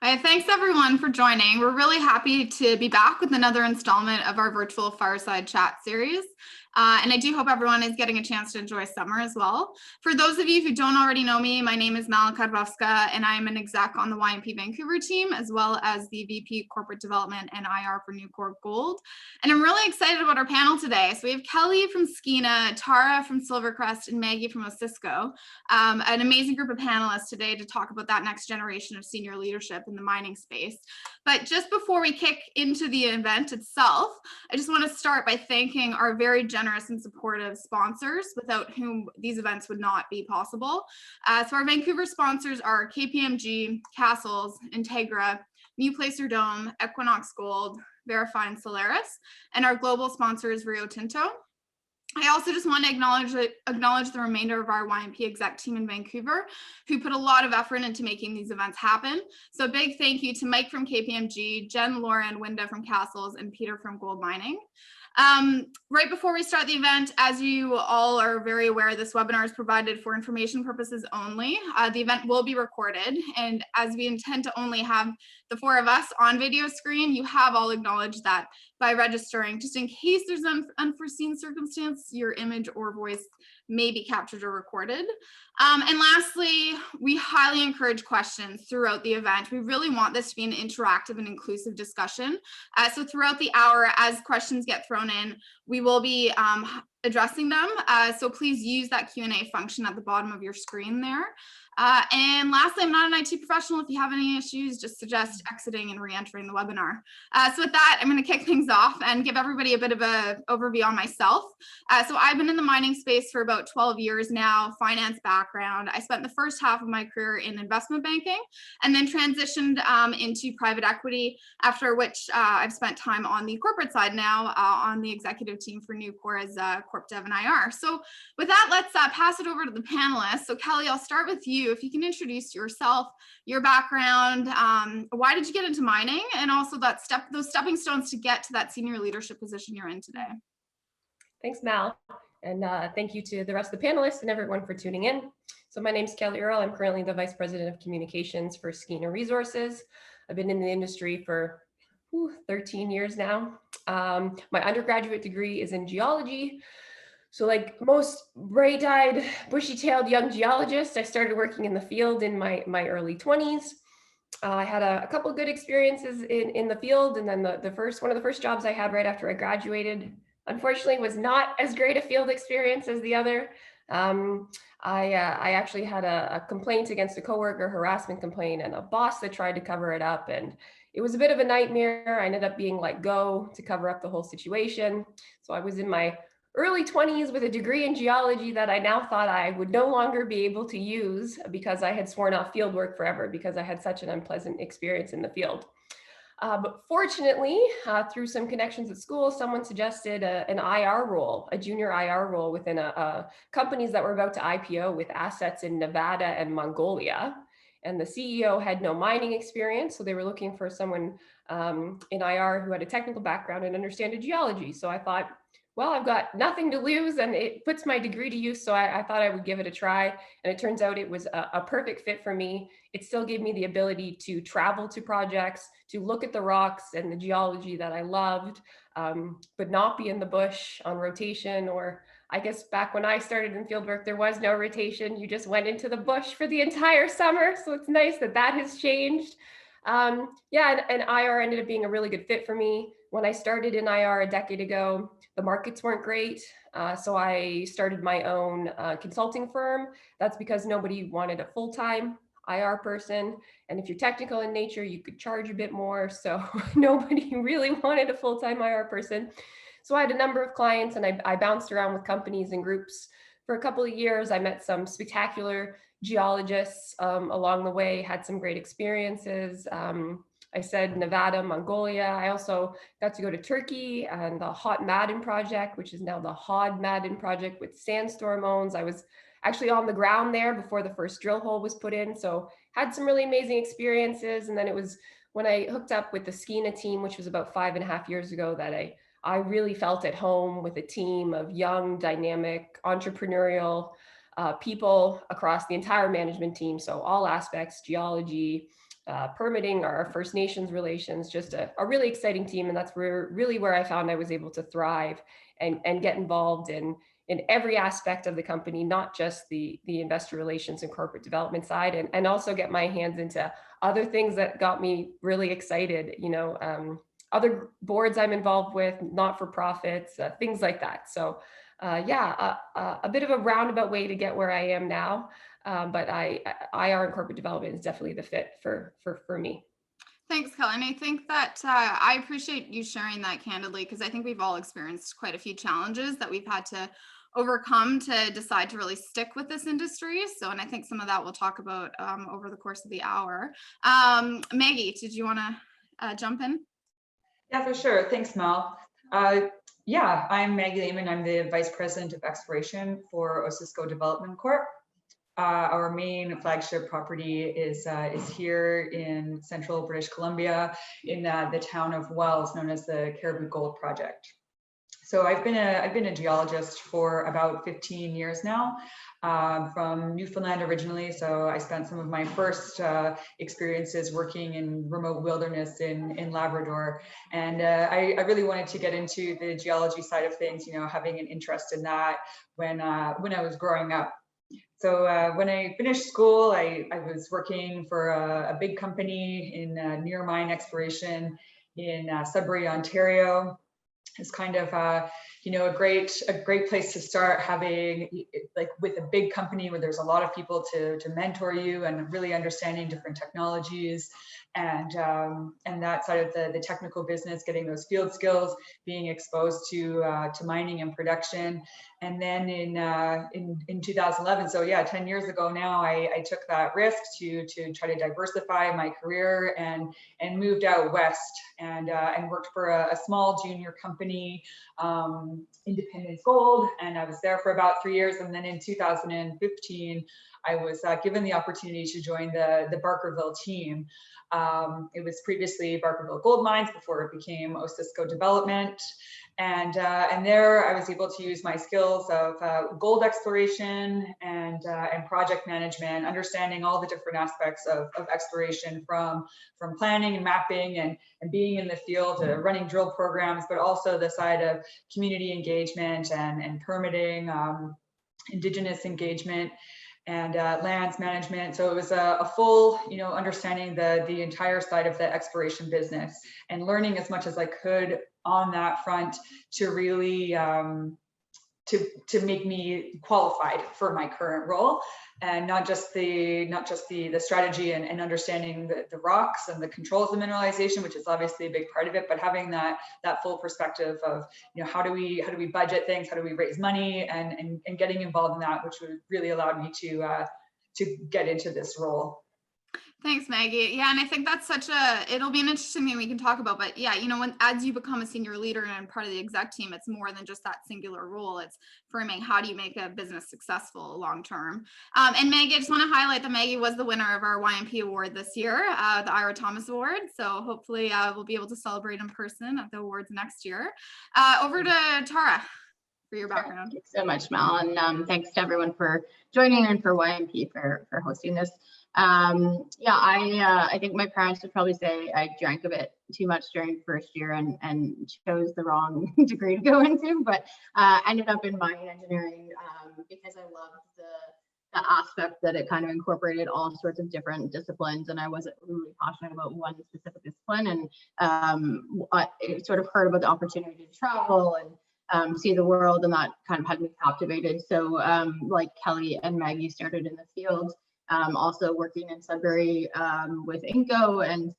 Thanks everyone for joining. We're really happy to be back with another installment of our virtual Fireside chat series. And I do hope everyone is getting a chance to enjoy summer as well. For those of you who don't already know me, my name is Mal Karwowska, and I'm an exec on the YMP Vancouver team, as well as the VP Corporate Development and IR for Newcore Gold. And I'm really excited about our panel today. So we have Kelly from Skeena, Tara from SilverCrest, and Maggie from Osisko. An amazing group of panelists today to talk about that next generation of senior leadership in the mining space. But just before we kick into the event itself, I just want to start by thanking our very generous and supportive sponsors, without whom these events would not be possible. So our Vancouver sponsors are KPMG, Castles, Integra, New Placer Dome, Equinox Gold, Verify, and Solaris, and our global sponsor is Rio Tinto. I also just want to acknowledge the remainder of our YMP exec team in Vancouver, who put a lot of effort into making these events happen. So a big thank you to Mike from KPMG, Jen, Laura, and Winda from Castles, and Peter from Gold Mining. Right before we start the event, as you all are very aware, this webinar is provided for information purposes only. The event will be recorded, and as we intend to only have the four of us on video screen, you have all acknowledged that by registering, just in case there's an unforeseen circumstance, your image or voice may be captured or recorded. And lastly, we highly encourage questions throughout the event. We really want this to be an interactive and inclusive discussion. So throughout the hour, as questions get thrown in, we will be addressing them. So please use that Q&A function at the bottom of your screen there. And lastly, I'm not an IT professional. If you have any issues, just suggest exiting and re-entering the webinar. So with that, I'm going to kick things off and give everybody a bit of an overview on myself. So I've been in the mining space for about 12 years now, finance background. I spent the first half of my career in investment banking and then transitioned into private equity, after which I've spent time on the corporate side now on the executive team for Newcore as Corp Dev and IR. So with that, let's pass it over to the panelists. So Kelly, I'll start with you. If you can introduce yourself, your background, why did you get into mining, and also those stepping stones to get to that senior leadership position you're in today. Thanks, Mal. And thank you to the rest of the panelists and everyone for tuning in. So my name is Kelly Earle. I'm currently the Vice President of Communications for Skeena Resources. I've been in the industry for 13 years now. My undergraduate degree is in geology. So like most bright-eyed, bushy-tailed young geologists, I started working in the field in my early 20s. I had a couple of good experiences in the field, and then one of the first jobs I had right after I graduated, unfortunately, was not as great a field experience as the other. I actually had a complaint against a coworker, harassment complaint, and a boss that tried to cover it up, and it was a bit of a nightmare. I ended up being let go to cover up the whole situation. So I was in my early 20s with a degree in geology that I now thought I would no longer be able to use because I had sworn off field work forever because I had such an unpleasant experience in the field. But fortunately, through some connections at school, someone suggested an IR role, a junior IR role within companies that were about to IPO with assets in Nevada and Mongolia. And the CEO had no mining experience, so they were looking for someone in IR who had a technical background and understood geology. So I thought, well, I've got nothing to lose and it puts my degree to use. So I thought I would give it a try. And it turns out it was a perfect fit for me. It still gave me the ability to travel to projects, to look at the rocks and the geology that I loved, but not be in the bush on rotation. Or I guess back when I started in fieldwork, there was no rotation. You just went into the bush for the entire summer. So it's nice that that has changed. And IR ended up being a really good fit for me. When I started in IR a decade ago, the markets weren't great. So I started my own consulting firm. That's because nobody wanted a full-time IR person. And if you're technical in nature, you could charge a bit more. So nobody really wanted a full-time IR person. So I had a number of clients and I bounced around with companies and groups for a couple of years. I met some spectacular geologists along the way, had some great experiences. I said Nevada, Mongolia. I also got to go to Turkey and the Hot Maden project, which is now the Hod Maden project with sandstorm owns. I was actually on the ground there before the first drill hole was put in. So had some really amazing experiences. And then it was when I hooked up with the Skeena team, which was about 5.5 years ago, that I really felt at home with a team of young, dynamic, entrepreneurial people across the entire management team. So all aspects, geology, permitting, our First Nations relations, just a really exciting team. And that's really where I found I was able to thrive and get involved in every aspect of the company, not just the investor relations and corporate development side, and also get my hands into other things that got me really excited, other boards I'm involved with, not-for-profits, things like that. So a bit of a roundabout way to get where I am now. But IR and corporate development is definitely the fit for me. Thanks, Kelly. And I think that I appreciate you sharing that candidly, because I think we've all experienced quite a few challenges that we've had to overcome to decide to really stick with this industry. So, and I think some of that we'll talk about over the course of the hour. Maggie, did you want to jump in? Yeah, for sure. Thanks, Mal. Yeah, I'm Maggie Layman. I'm the Vice President of Exploration for Osisko Development Corp. Our main flagship property is here in central British Columbia in the town of Wells, known as the Caribou Gold Project. So I've been a geologist for about 15 years now, from Newfoundland originally. So I spent some of my first experiences working in remote wilderness in Labrador, and I really wanted to get into the geology side of things. Having an interest in that when I was growing up. So when I finished school, I was working for a big company in near mine exploration in Sudbury, Ontario. It's kind of a great place to start, having with a big company where there's a lot of people to mentor you and really understanding different technologies and that side of the technical business, getting those field skills, being exposed to mining and production. And then in 2011, so yeah, 10 years ago now, I took that risk to try to diversify my career and moved out west and worked for a small junior company, Independence Gold, and I was there for about 3 years. And then in 2015, I was given the opportunity to join the Barkerville team. It was previously Barkerville Gold Mines before it became Osisko Development. And there I was able to use my skills of gold exploration and project management, understanding all the different aspects of exploration, from planning and mapping and being in the field, running drill programs, but also the side of community engagement and permitting, Indigenous engagement, and lands management. So it was a full, understanding the entire side of the exploration business and learning as much as I could on that front to really to make me qualified for my current role, and not just the strategy and understanding the rocks and the controls of mineralization, which is obviously a big part of it, but having that full perspective of how do we budget things, how do we raise money, and getting involved in that, which really allowed me to get into this role. Thanks, Maggie. Yeah, and I think that's it'll be an interesting thing we can talk about, but yeah, as you become a senior leader and part of the exec team, it's more than just that singular role. It's framing how do you make a business successful long-term. And Maggie, I just want to highlight that Maggie was the winner of our YMP award this year, the Ira Thomas Award. So hopefully we'll be able to celebrate in person at the awards next year. Over to Tara for your background. Thanks so much, Mal, and thanks to everyone for joining and for YMP for hosting this. I think my parents would probably say I drank a bit too much during first year and chose the wrong degree to go into, but ended up in mining engineering because I loved the aspect that it kind of incorporated all sorts of different disciplines, and I wasn't really passionate about one specific discipline. And I sort of heard about the opportunity to travel and see the world, and that kind of had me captivated. So like Kelly and Maggie, started in the field. Also working in Sudbury with Inco, and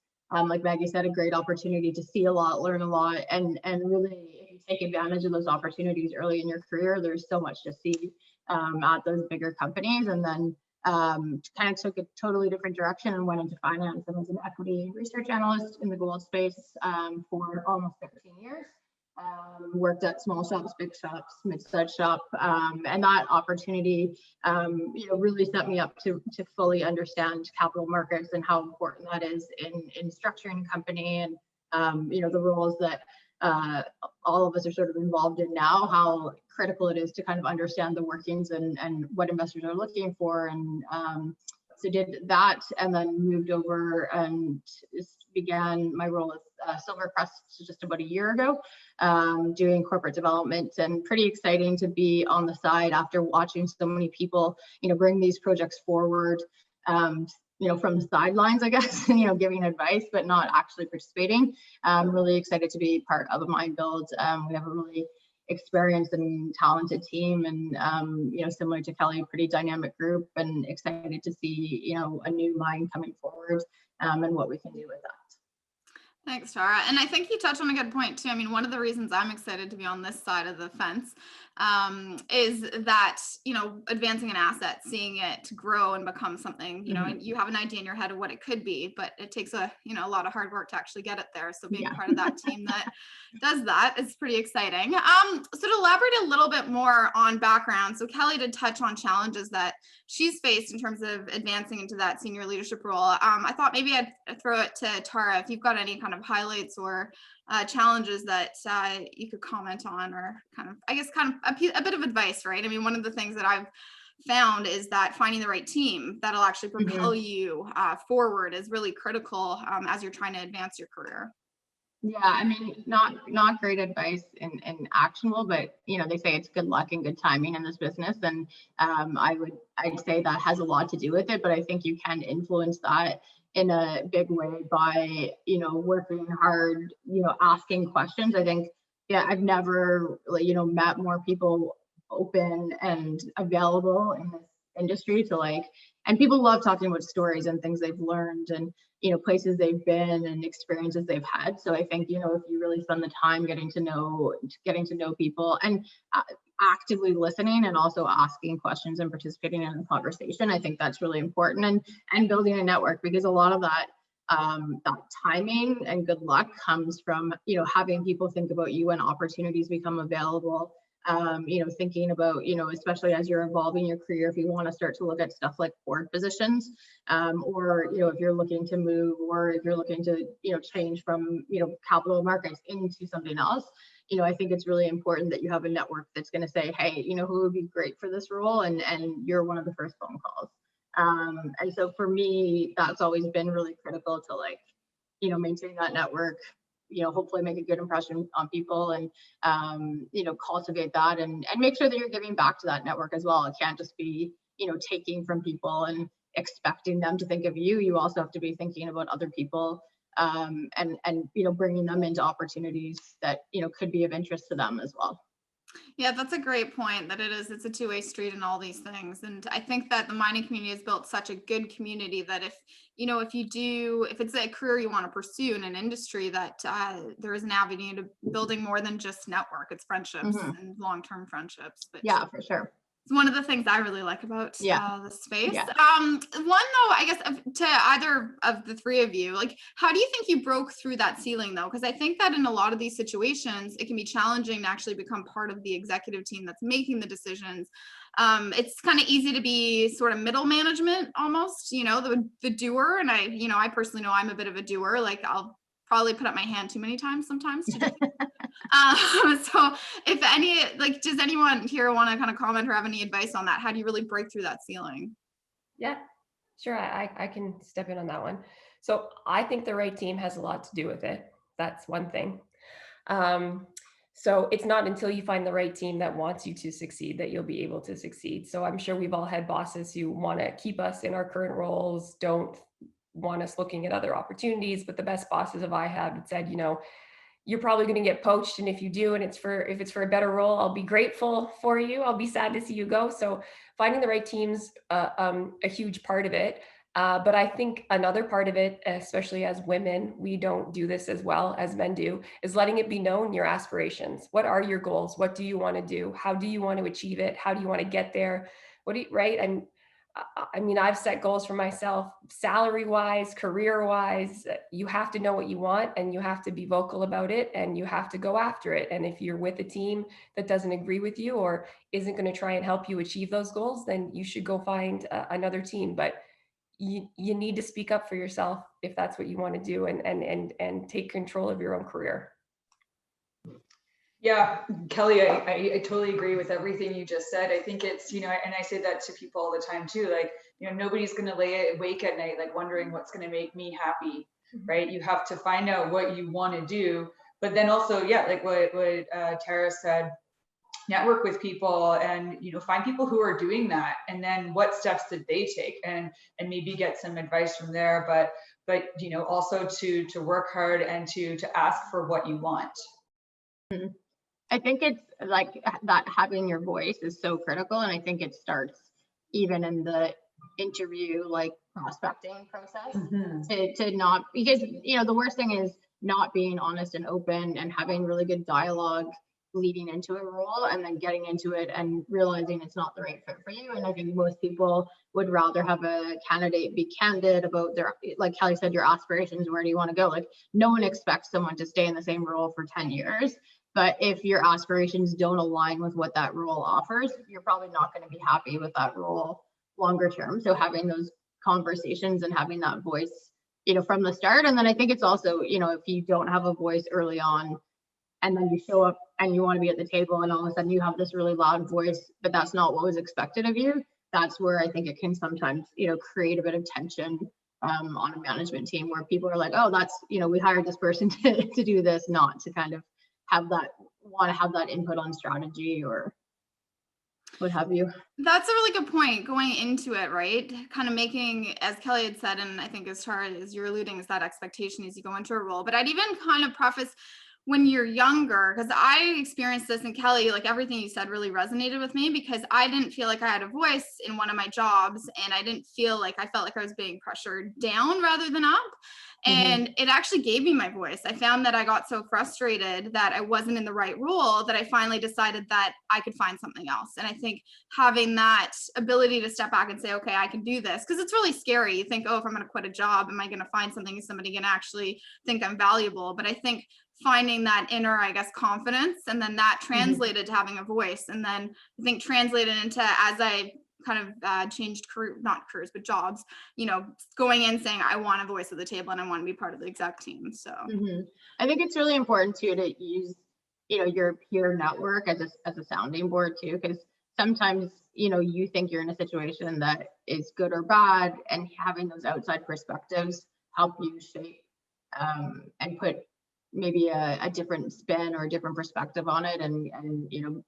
like Maggie said, a great opportunity to see a lot, learn a lot, and really, if you take advantage of those opportunities early in your career, there's so much to see at those bigger companies. And then kind of took a totally different direction and went into finance and was an equity research analyst in the gold space for almost 13 years. Worked at small shops, big shops, mid-sized shop, and that opportunity, really set me up to fully understand capital markets and how important that is in structuring a company, and the roles that all of us are sort of involved in now, how critical it is to kind of understand the workings and what investors are looking for, and So did that and then moved over and began my role at SilverCrest just about a year ago, doing corporate development, and pretty exciting to be on the side after watching so many people, bring these projects forward, from the sidelines, I guess, giving advice, but not actually participating. I'm really excited to be part of a mine build. We have a really experienced and talented team, and similar to Kelly, pretty dynamic group, and excited to see a new mine coming forward, and what we can do with that. Thanks, Tara. And I think you touched on a good point too. I mean, one of the reasons I'm excited to be on this side of the fence is that, advancing an asset, seeing it grow and become something, and you have an idea in your head of what it could be, but it takes a lot of hard work to actually get it there. So being part of that team that does that is pretty exciting. So to elaborate a little bit more on background, so Kelly did touch on challenges that she's faced in terms of advancing into that senior leadership role. I thought maybe I'd throw it to Tara if you've got any kind of highlights or challenges that you could comment on, or kind of a bit of advice, right? I mean, one of the things that I've found is that finding the right team that'll actually propel you forward is really critical as you're trying to advance your career. Yeah, I mean, not great advice and actionable, but they say it's good luck and good timing in this business, and I'd say that has a lot to do with it. But I think you can influence that in a big way by working hard, asking questions. I think I've never met more people open and available in this industry to and people love talking about stories and things they've learned, and places they've been and experiences they've had. So I think if you really spend the time getting to know people and actively listening and also asking questions and participating in the conversation, I think that's really important, and building a network, because a lot of that timing and good luck comes from having people think about you when opportunities become available. Thinking about, especially as you're evolving your career, if you want to start to look at stuff like board positions, or, if you're looking to move, or if you're looking to, change from, capital markets into something else, I think it's really important that you have a network that's going to say, hey, who would be great for this role? And you're one of the first phone calls. And so for me, that's always been really critical to maintain that network, hopefully make a good impression on people, and cultivate that, and make sure that you're giving back to that network as well. It can't just be taking from people and expecting them to think of you. You also have to be thinking about other people, and bringing them into opportunities that could be of interest to them as well. Yeah, that's a great point, that it's a two-way street in all these things. And I think that the mining community has built such a good community that if it's a career you want to pursue in an industry, that there is an avenue to building more than just network. It's friendships and long-term friendships. But yeah, for sure. It's one of the things I really like about the space. Yeah. One though, I guess to either of the three of you, how do you think you broke through that ceiling though? Because I think that in a lot of these situations, it can be challenging to actually become part of the executive team that's making the decisions. It's kind of easy to be sort of middle management almost, the doer. And I personally know I'm a bit of a doer. I'll probably put up my hand too many times sometimes to do so if does anyone here want to kind of comment or have any advice on that? How do you really break through that ceiling? Yeah, sure. I can step in on that one. So I think the right team has a lot to do with it. That's one thing. So it's not until you find the right team that wants you to succeed that you'll be able to succeed. So I'm sure we've all had bosses who want to keep us in our current roles, don't want us looking at other opportunities. But the best bosses I have said, you're probably going to get poached, and if you do, and if it's for a better role, I'll be grateful for you. I'll be sad to see you go. So finding the right team's a huge part of it. But I think another part of it, especially as women, we don't do this as well as men do, is letting it be known your aspirations. What are your goals? What do you want to do? How do you want to achieve it? How do you want to get there? Right? And I've set goals for myself, salary-wise, career-wise. You have to know what you want, and you have to be vocal about it, and you have to go after it. And if you're with a team that doesn't agree with you or isn't going to try and help you achieve those goals, then you should go find another team. But you need to speak up for yourself if that's what you want to do, and take control of your own career. Yeah, Kelly, I totally agree with everything you just said. I think it's, and I say that to people all the time too, you know, nobody's going to lay awake at night like wondering what's going to make me happy, right? You have to find out what you want to do, but then also, yeah, like what Tara said, network with people and, you know, find people who are doing that, and then what steps did they take, and maybe get some advice from there, but you know, also to work hard and to ask for what you want. I think it's like that, having your voice is so critical, and I think it starts even in the interview, like prospecting process, to not, because, you know, the worst thing is not being honest and open and having really good dialogue leading into a role, and then getting into it and realizing it's not the right fit for you. And I think most people would rather have a candidate be candid about their, like Kelly said, your aspirations, where do you want to go? Like, no one expects someone to stay in the same role for 10 years. But if your aspirations don't align with what that role offers, you're probably not going to be happy with that role longer term. So having those conversations and having that voice, you know, from the start. And then I think it's also, you know, if you don't have a voice early on, and then you show up and you want to be at the table, and all of a sudden you have this really loud voice, but that's not what was expected of you. That's where I think it can sometimes, you know, create a bit of tension on a management team, where people are like, oh, that's, you know, we hired this person to do this, not to kind of have that, want to have that input on strategy or what have you. That's a really good point, going into it, right? Kind of making, as Kelly had said, and I think as Tara, as you're alluding, is that expectation as you go into a role. But I'd even kind of preface, when you're younger, because I experienced this, and Kelly, like everything you said really resonated with me, because I didn't feel like I had a voice in one of my jobs, and I didn't feel like, I felt like I was being pressured down rather than up. And it actually gave me my voice. I found that I got so frustrated that I wasn't in the right role that I finally decided that I could find something else. And I think having that ability to step back and say, okay, I can do this, because it's really scary. You think, oh, if I'm going to quit a job, am I going to find something? Is somebody going to actually think I'm valuable? But I think finding that inner, I guess, confidence, and then that translated to having a voice. And then I think translated into, as I kind of changed career, not careers, but jobs, you know, going in saying, I want a voice at the table and I want to be part of the exec team. So I think it's really important too to use, you know, your peer network as a sounding board too, because sometimes, you know, you think you're in a situation that is good or bad, and having those outside perspectives help you shape and put maybe a different spin or a different perspective on it, and you know,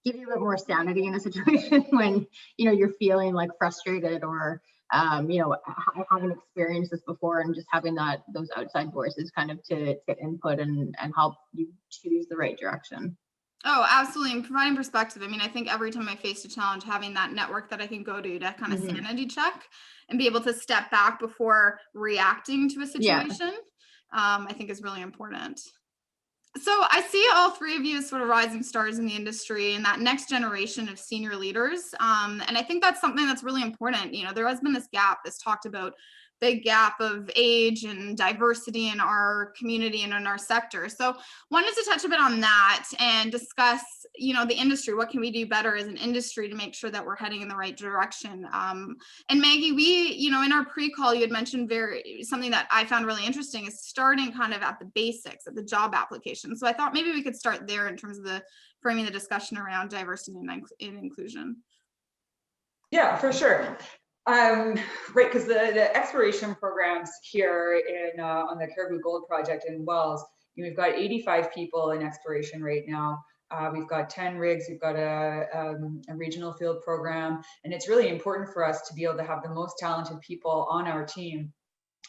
give you a bit more sanity in a situation when, you know, you're feeling like frustrated, or you know, I haven't experienced this before, and just having those outside voices kind of to input and help you choose the right direction. Oh, absolutely. And providing perspective. I mean, I think every time I faced a challenge, having that network that I can go to kind of sanity check and be able to step back before reacting to a situation, I think is really important. So I see all three of you as sort of rising stars in the industry and that next generation of senior leaders. And I think that's something that's really important. You know, there has been this gap that's talked about, big gap of age and diversity in our community and in our sector. So wanted to touch a bit on that and discuss, you know, the industry. What can we do better as an industry to make sure that we're heading in the right direction? And Maggie, we, you know, in our pre-call, you had mentioned something that I found really interesting is starting kind of at the basics of the job application. So I thought maybe we could start there in terms of framing the discussion around diversity and inclusion. Yeah, for sure. Right, because the exploration programs here in on the Caribou Gold Project in Wells, you know, we've got 85 people in exploration right now. We've got 10 rigs, we've got a regional field program, and it's really important for us to be able to have the most talented people on our team.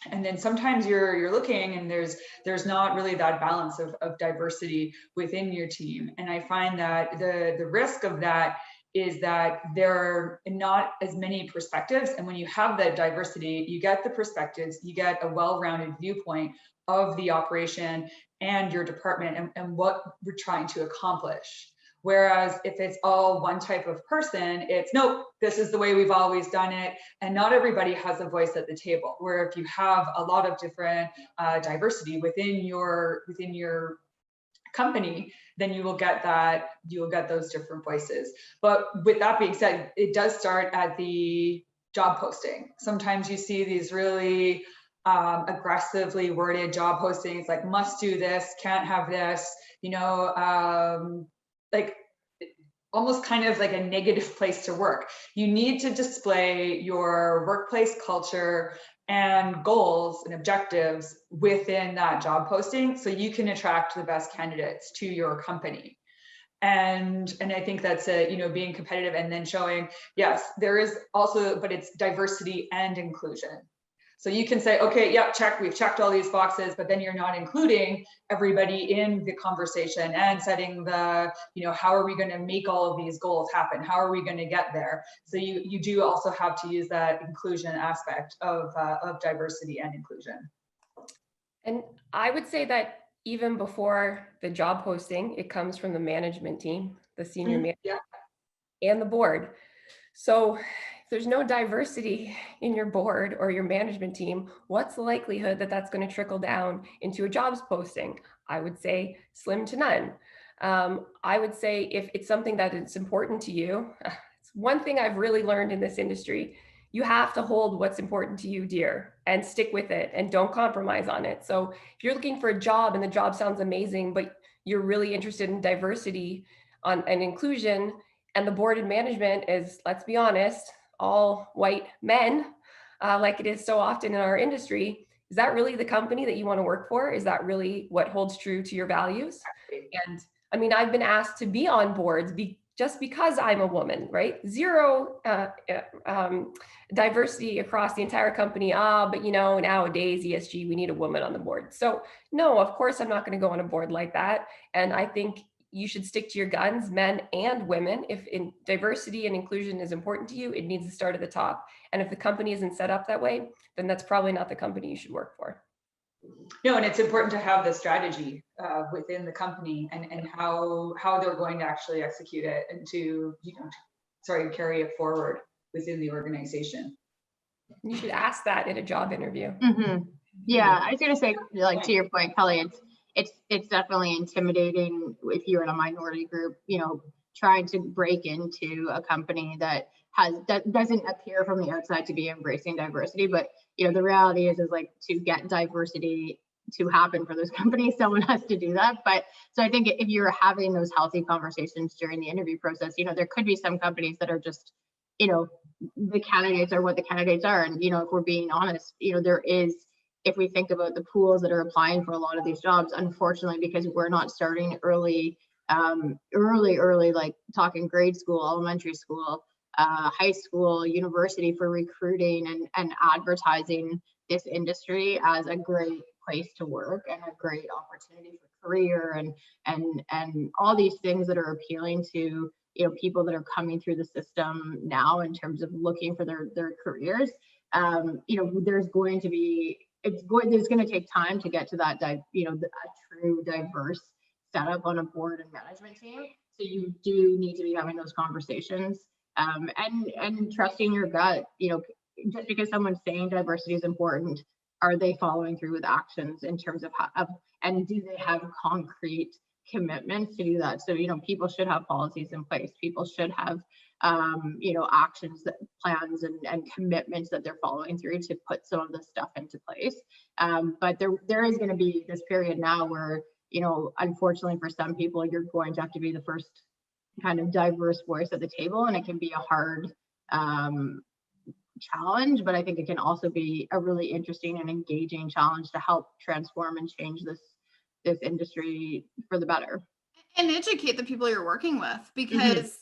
And then sometimes you're looking and there's not really that balance of diversity within your team. And I find that the risk of that is that there are not as many perspectives. And when you have that diversity, you get the perspectives, you get a well-rounded viewpoint of the operation and your department and what we're trying to accomplish. Whereas if it's all one type of person, it's nope, this is the way we've always done it. And not everybody has a voice at the table. Where if you have a lot of different diversity within your company, then you will get those different voices. But with that being said, it does start at the job posting. Sometimes you see these really aggressively worded job postings like must do this, can't have this, you know, like almost kind of like a negative place to work. You need to display your workplace culture and goals and objectives within that job posting so you can attract the best candidates to your company. And I think that's being competitive and then showing, yes, there is also, but it's diversity and inclusion. So you can say, okay, yeah, check, we've checked all these boxes, but then you're not including everybody in the conversation and setting the, how are we going to make all of these goals happen? How are we going to get there? So you do also have to use that inclusion aspect of diversity and inclusion. And I would say that even before the job posting, it comes from the management team, the senior manager, and the board. So if there's no diversity in your board or your management team, what's the likelihood that that's going to trickle down into a jobs posting? I would say slim to none. I would say if it's something that is important to you, it's one thing I've really learned in this industry. You have to hold what's important to you dear and stick with it and don't compromise on it. So if you're looking for a job and the job sounds amazing, but you're really interested in diversity and inclusion, and the board and management is, let's be honest, all white men, like it is so often in our industry, is that really the company that you want to work for? Is that really what holds true to your values? And I mean, I've been asked to be on boards just because I'm a woman, right? Zero diversity across the entire company. But nowadays ESG, we need a woman on the board. So no, of course I'm not going to go on a board like that. And I think you should stick to your guns, men and women. If diversity and inclusion is important to you, it needs to start at the top. And if the company isn't set up that way, then that's probably not the company you should work for. No, and it's important to have the strategy within the company and how they're going to actually execute it and to carry it forward within the organization. You should ask that in a job interview. Mm-hmm. Yeah, I was going to say, like, to your point, Kelly, it's definitely intimidating if you're in a minority group, trying to break into a company that doesn't appear from the outside to be embracing diversity. But the reality is like, to get diversity to happen for those companies, someone has to do that. But so I think if you're having those healthy conversations during the interview process, there could be some companies that are just, the candidates are what the candidates are. And, if we're being honest, there is, if we think about the pools that are applying for a lot of these jobs, unfortunately, because we're not starting early, like talking grade school, elementary school, high school, university for recruiting and advertising this industry as a great place to work and a great opportunity for career and all these things that are appealing to people that are coming through the system now in terms of looking for their careers. There's going to be there's going to take time to get to that a true diverse setup on a board and management team. So you do need to be having those conversations and trusting your gut. Just because someone's saying diversity is important, are they following through with actions in terms of and do they have concrete commitments to do that? So people should have policies in place. People should have actions, plans and commitments that they're following through to put some of this stuff into place. But there is going to be this period now where, unfortunately for some people, you're going to have to be the first kind of diverse voice at the table, and it can be a hard challenge, but I think it can also be a really interesting and engaging challenge to help transform and change this industry for the better. And educate the people you're working with, because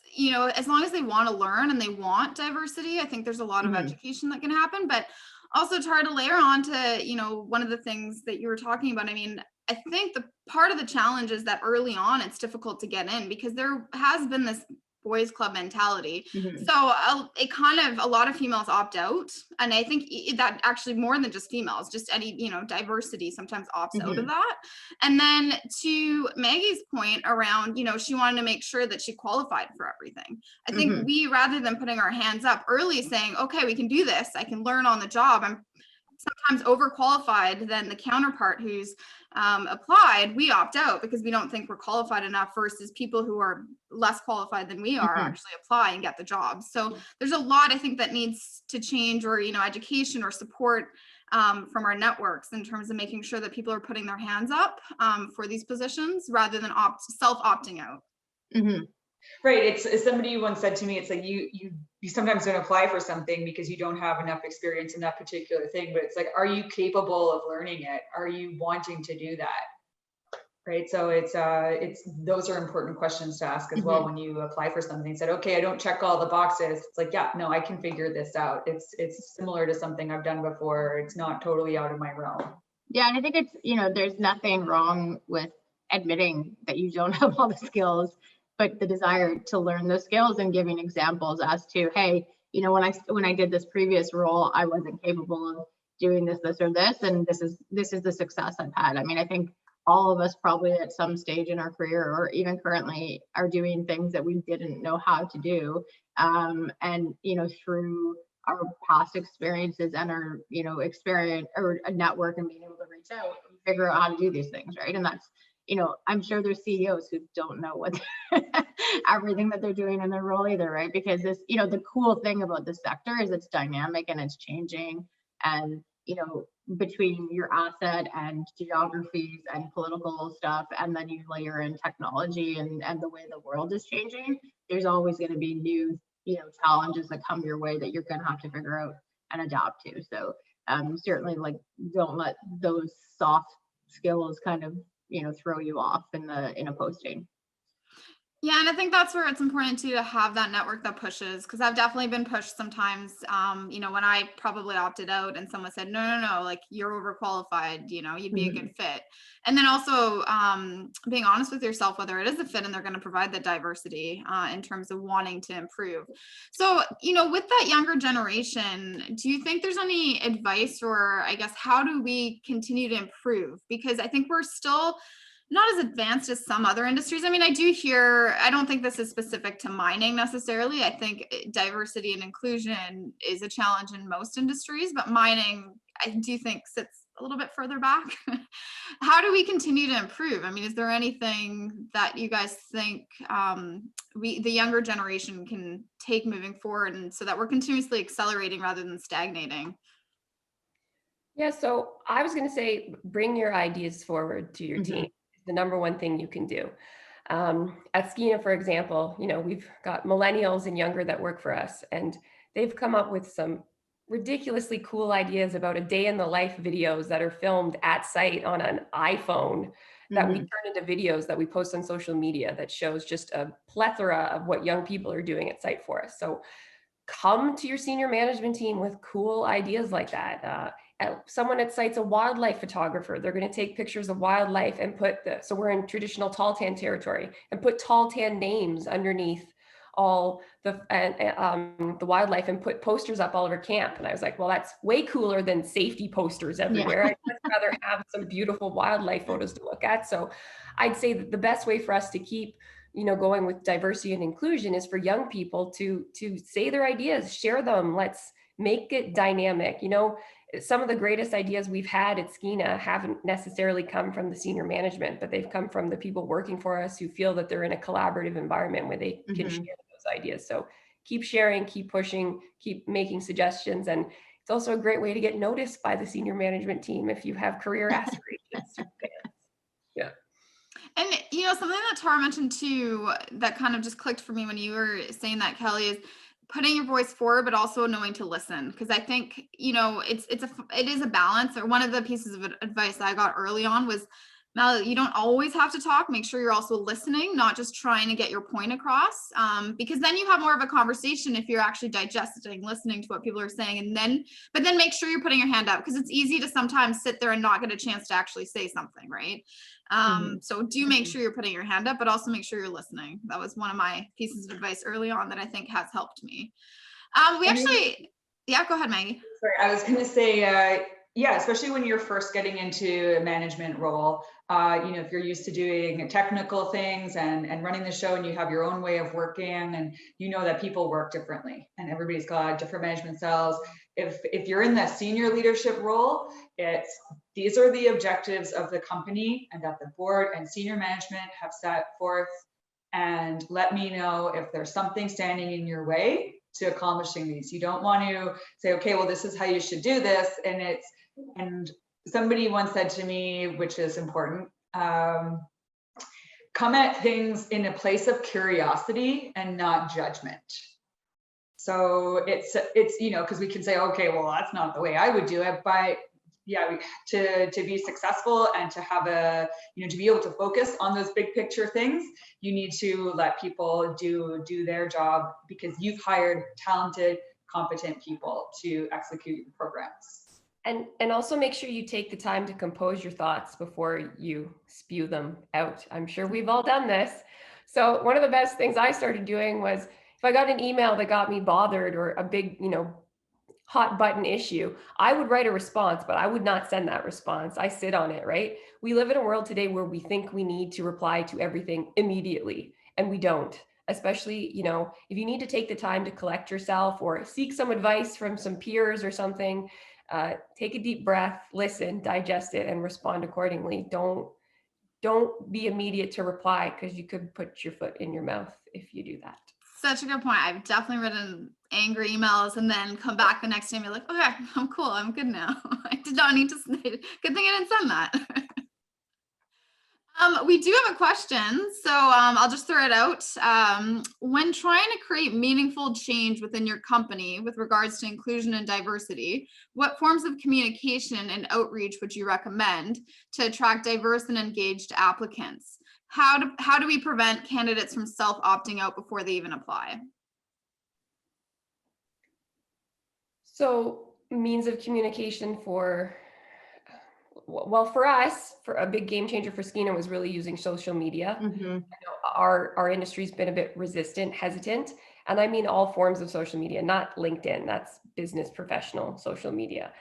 as long as they want to learn and they want diversity, I think there's a lot of education that can happen. But also, Tara, to layer on to one of the things that you were talking about, I mean, I think the part of the challenge is that early on it's difficult to get in because there has been this boys club mentality. So it kind of, a lot of females opt out. And I think that actually more than just females, just any, diversity sometimes opts out of that. And then to Maggie's point around, she wanted to make sure that she qualified for everything. I think we, rather than putting our hands up early saying, okay, we can do this, I can learn on the job, I'm sometimes overqualified than the counterpart who's applied, we opt out because we don't think we're qualified enough, versus people who are less qualified than we are actually apply and get the job. So there's a lot, I think, that needs to change, or education or support from our networks in terms of making sure that people are putting their hands up for these positions rather than self-opting out. Right. It's somebody once said to me, it's like you sometimes don't apply for something because you don't have enough experience in that particular thing, but it's like, are you capable of learning it? Are you wanting to do that? Right. So it's those are important questions to ask as well when you apply for something. You said, okay, I don't check all the boxes. It's like, yeah, no, I can figure this out. It's similar to something I've done before. It's not totally out of my realm. Yeah, and I think it's, there's nothing wrong with admitting that you don't have all the skills, but the desire to learn those skills and giving examples as to, hey, when I did this previous role, I wasn't capable of doing this, or this, and this is the success I've had. I mean, I think all of us probably at some stage in our career or even currently are doing things that we didn't know how to do. And, through our past experiences and our, experience or a network and being able to reach out and figure out how to do these things, right? And that's, I'm sure there's CEOs who don't know what everything that they're doing in their role either, right? Because this, the cool thing about this sector is it's dynamic and it's changing, and between your asset and geographies and political stuff, and then you layer in technology and the way the world is changing, there's always going to be new challenges that come your way that you're going to have to figure out and adapt to. So certainly, like, don't let those soft skills kind of throw you off in a posting. Yeah, and I think that's where it's important too to have that network that pushes, because I've definitely been pushed sometimes. When I probably opted out and someone said, no, like, you're overqualified, you'd be a good fit. And then also being honest with yourself, whether it is a fit and they're going to provide the diversity in terms of wanting to improve. So, with that younger generation, do you think there's any advice, or I guess, how do we continue to improve? Because I think we're still not as advanced as some other industries. I mean, I don't think this is specific to mining necessarily. I think diversity and inclusion is a challenge in most industries, but mining, I do think, sits a little bit further back. How do we continue to improve? I mean, is there anything that you guys think the younger generation can take moving forward, and so that we're continuously accelerating rather than stagnating? Yeah, so I was going to say, bring your ideas forward to your team. The number one thing you can do. At Skeena, for example, we've got millennials and younger that work for us, and they've come up with some ridiculously cool ideas about a day in the life videos that are filmed at site on an iPhone that we turn into videos that we post on social media that shows just a plethora of what young people are doing at site for us. So come to your senior management team with cool ideas like that. Someone at site's a wildlife photographer. They're going to take pictures of wildlife and so we're in traditional tall tan territory, and put tall tan names underneath all the wildlife, and put posters up all over camp. And I was like, well, that's way cooler than safety posters everywhere. I'd just rather have some beautiful wildlife photos to look at. So I'd say that the best way for us to keep going with diversity and inclusion is for young people to say their ideas, share them. Let's make it dynamic. Some of the greatest ideas we've had at Skeena haven't necessarily come from the senior management, but they've come from the people working for us who feel that they're in a collaborative environment where they can share those ideas. So keep sharing, keep pushing, keep making suggestions. And it's also a great way to get noticed by the senior management team if you have career aspirations. Yeah. And, something that Tara mentioned too, that kind of just clicked for me when you were saying that, Kelly, is putting your voice forward, but also knowing to listen. Because I think, it is a balance. Or one of the pieces of advice I got early on was, Mal, you don't always have to talk. Make sure you're also listening, not just trying to get your point across. Because then you have more of a conversation if you're actually digesting, listening to what people are saying, but then make sure you're putting your hand up, because it's easy to sometimes sit there and not get a chance to actually say something, right? So do make sure you're putting your hand up, but also make sure you're listening. That was one of my pieces of advice early on that I think has helped me. Go ahead, Maggie. Sorry, I was going to say, especially when you're first getting into a management role, if you're used to doing technical things and running the show, and you have your own way of working, and that people work differently and everybody's got different management styles. If you're in that senior leadership role, these are the objectives of the company and that the board and senior management have set forth, and let me know if there's something standing in your way to accomplishing these. You don't want to say, okay, well, this is how you should do this. And somebody once said to me, which is important, come at things in a place of curiosity and not judgment. So it's because we can say, okay, well, that's not the way I would do it, but yeah, to be successful and to have to be able to focus on those big picture things, you need to let people do their job, because you've hired talented, competent people to execute your programs. And also make sure you take the time to compose your thoughts before you spew them out. I'm sure we've all done this. So one of the best things I started doing was, if I got an email that got me bothered, or a big, hot button issue, I would write a response, but I would not send that response. I sit on it, right? We live in a world today where we think we need to reply to everything immediately, and we don't. Especially, if you need to take the time to collect yourself or seek some advice from some peers or something, take a deep breath, listen, digest it, and respond accordingly. Don't be immediate to reply, because you could put your foot in your mouth if you do that. Such a good point. I've definitely written angry emails and then come back the next day and be like, okay, I'm cool. I'm good now. I did not need to say, good thing I didn't send that. We do have a question, so I'll just throw it out. When trying to create meaningful change within your company with regards to inclusion and diversity, what forms of communication and outreach would you recommend to attract diverse and engaged applicants? How do we prevent candidates from self-opting out before they even apply? So, means of communication for us, for a big game changer for Skeena was really using social media. Mm-hmm. I know our industry's been a bit resistant, hesitant, and I mean all forms of social media, not LinkedIn. That's business professional social media.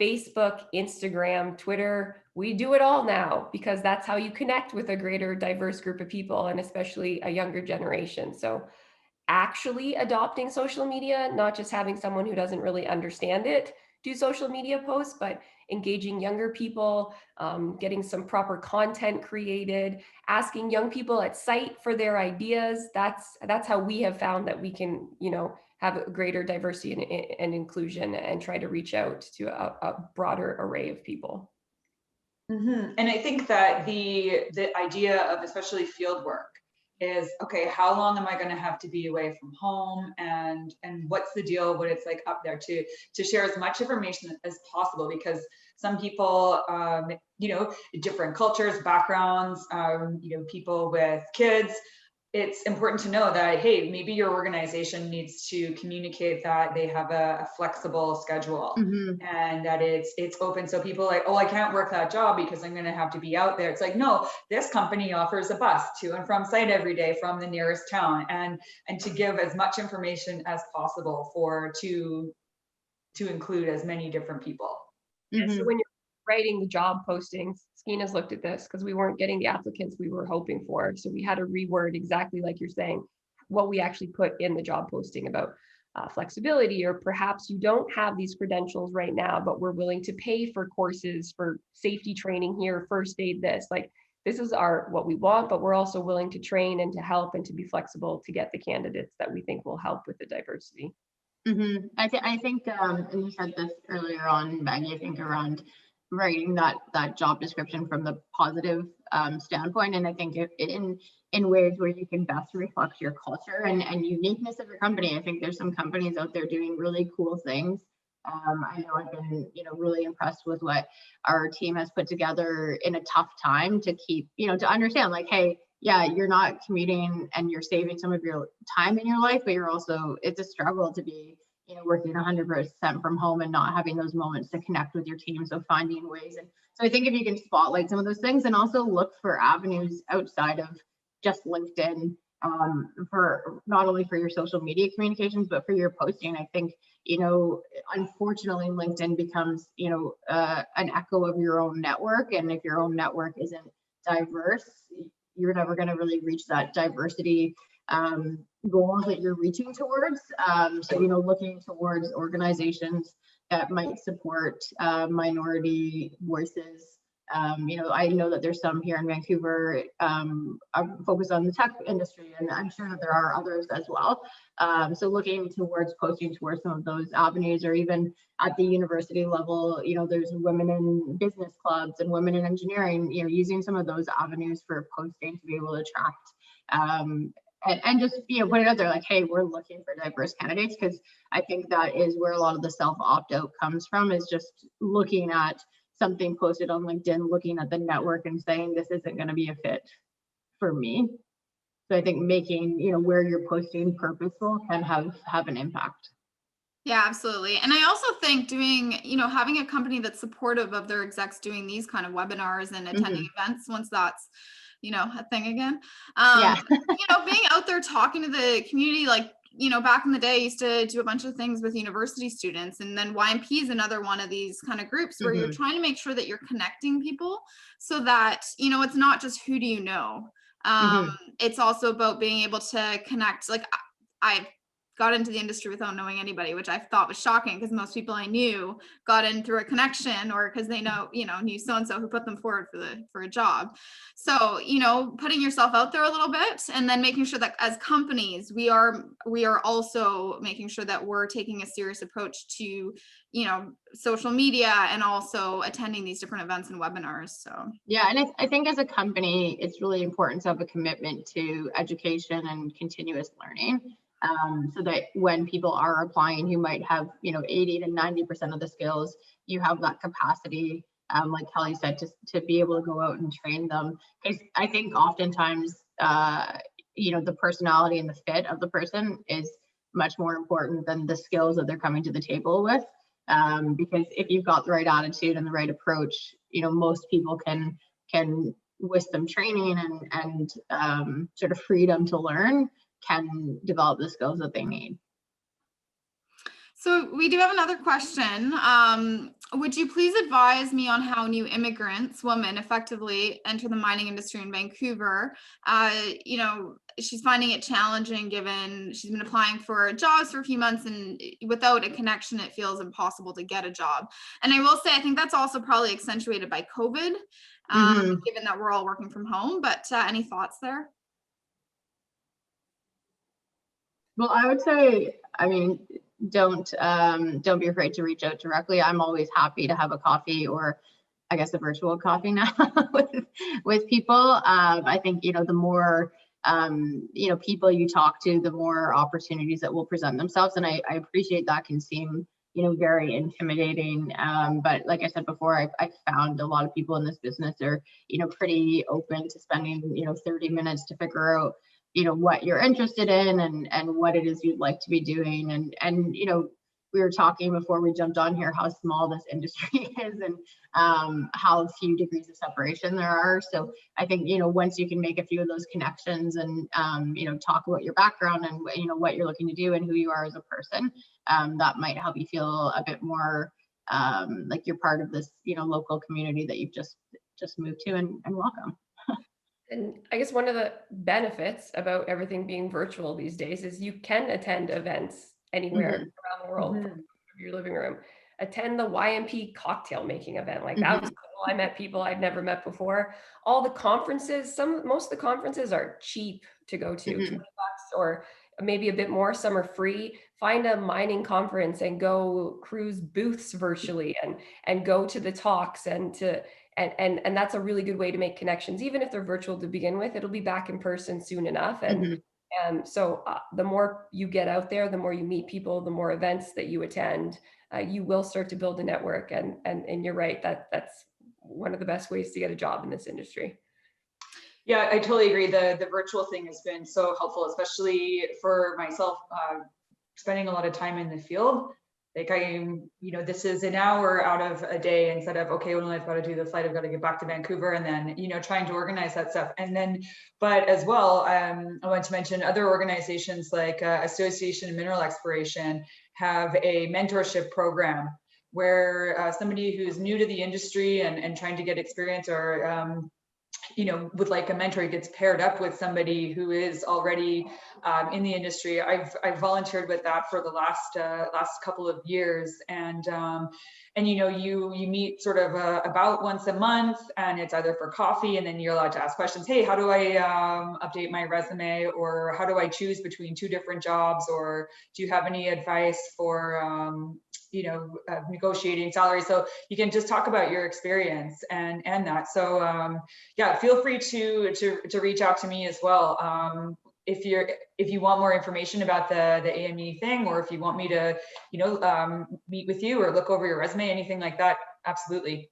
Facebook, Instagram, Twitter, we do it all now, because that's how you connect with a greater diverse group of people, and especially a younger generation. So actually adopting social media, not just having someone who doesn't really understand it do social media posts, but engaging younger people, getting some proper content created, asking young people at site for their ideas. That's how we have found that we can, have a greater diversity and inclusion, and try to reach out to a broader array of people. Mm-hmm. And I think that the idea of especially field work is, okay, how long am I going to have to be away from home, and what's the deal when it's like up there, to share as much information as possible, because some people, different cultures, backgrounds, people with kids, it's important to know that, hey, maybe your organization needs to communicate that they have a flexible schedule, Mm-hmm. and that it's open. So people are like, oh, I can't work that job because I'm going to have to be out there. It's like, no, this company offers a bus to and from site every day from the nearest town, and to give as much information as possible to include as many different people. Mm-hmm. So when you're writing the job postings, Skeena's looked at this, because we weren't getting the applicants we were hoping for. So we had to reword, exactly like you're saying, what we actually put in the job posting about flexibility, or perhaps you don't have these credentials right now, but we're willing to pay for courses for safety training here, first aid this. Like, this is what we want, but we're also willing to train and to help and to be flexible to get the candidates that we think will help with the diversity. Mm-hmm. I think, and you said this earlier on, Maggie, I think around writing that job description from the positive standpoint, and I think in ways where you can best reflect your culture and uniqueness of your company. I think there's some companies out there doing really cool things. I know I've been, really impressed with what our team has put together in a tough time to keep, to understand, like, hey, yeah, you're not commuting and you're saving some of your time in your life, but you're also, it's a struggle to be, working 100% from home and not having those moments to connect with your team. So finding ways. And so I think if you can spotlight some of those things, and also look for avenues outside of just LinkedIn, for not only for your social media communications, but for your posting. I think, unfortunately, LinkedIn becomes, an echo of your own network. And if your own network isn't diverse, you're never going to really reach that diversity goals that you're reaching towards. So, looking towards organizations that might support minority voices I know that there's some here in Vancouver are focused on the tech industry, and I'm sure that there are others as well. So looking towards posting towards some of those avenues, or even at the university level, there's women in business clubs and women in engineering, using some of those avenues for posting to be able to attract and just put it out there like, hey, we're looking for diverse candidates, because I think that is where a lot of the self opt-out comes from, is just looking at something posted on LinkedIn, looking at the network and saying this isn't going to be a fit for me. So I think making where you're posting purposeful can have an impact. Yeah, absolutely. And I also think doing, having a company that's supportive of their execs doing these kind of webinars and attending events, once that's a thing again. Being out there talking to the community, like, back in the day, I used to do a bunch of things with university students, and then YMP is another one of these kind of groups where you're trying to make sure that you're connecting people so that, it's not just who do you know. It's also about being able to connect. Like, I got into the industry without knowing anybody, which I thought was shocking, because most people I knew got in through a connection, or because they knew so-and-so who put them forward for a job. So, putting yourself out there a little bit, and then making sure that as companies, we are also making sure that we're taking a serious approach to, social media, and also attending these different events and webinars. So yeah, and I think as a company, it's really important to have a commitment to education and continuous learning. So that when people are applying who might have, 80 to 90% of the skills, you have that capacity, like Kelly said, to be able to go out and train them. Because I think oftentimes, the personality and the fit of the person is much more important than the skills that they're coming to the table with. Because if you've got the right attitude and the right approach, most people can with some training and sort of freedom to learn, can develop the skills that they need. So we do have another question. Would you please advise me on how new immigrants, women, effectively enter the mining industry in Vancouver? She's finding it challenging, given she's been applying for jobs for a few months, and without a connection, it feels impossible to get a job. And I will say, I think that's also probably accentuated by COVID, given that we're all working from home. But any thoughts there? Well, I would say, don't be afraid to reach out directly. I'm always happy to have a coffee, or I guess a virtual coffee now with people. I think, the more, people you talk to, the more opportunities that will present themselves. And I appreciate that can seem, very intimidating. But like I said before, I found a lot of people in this business are, pretty open to spending, 30 minutes to figure out, what you're interested in and what it is you'd like to be doing. And we were talking before we jumped on here how small this industry is, and how few degrees of separation there are. So I think, once you can make a few of those connections and, talk about your background and, what you're looking to do and who you are as a person, that might help you feel a bit more like you're part of this, local community that you've just moved to, and welcome. And I guess one of the benefits about everything being virtual these days is you can attend events anywhere around the world from your living room. Attend the YMP cocktail making event. Like, that was cool. I met people I'd never met before. All the conferences, most of the conferences are cheap to go to, $20 or maybe a bit more. Some are free. Find a mining conference and go cruise booths virtually, and go to the talks, and that's a really good way to make connections. Even if they're virtual to begin with, it'll be back in person soon enough. And so the more you get out there, the more you meet people, the more events that you attend, you will start to build a network. And you're right, that's one of the best ways to get a job in this industry. Yeah, I totally agree. The virtual thing has been so helpful, especially for myself, spending a lot of time in the field. Like, this is an hour out of a day instead of, okay, well, I've got to do the flight, I've got to get back to Vancouver, and then, trying to organize that stuff. And then, but as well, I want to mention other organizations like Association of Mineral Exploration have a mentorship program where somebody who's new to the industry and trying to get experience, or with like a mentor, gets paired up with somebody who is already in the industry. I've volunteered with that for the last couple of years, and you meet sort of about once a month, and it's either for coffee, and then you're allowed to ask questions. Hey, how do I update my resume, or how do I choose between two different jobs, or do you have any advice for negotiating salary? So you can just talk about your experience and that. So yeah, feel free to reach out to me as well. If you want more information about the AME thing, or if you want me to, meet with you or look over your resume, anything like that, absolutely.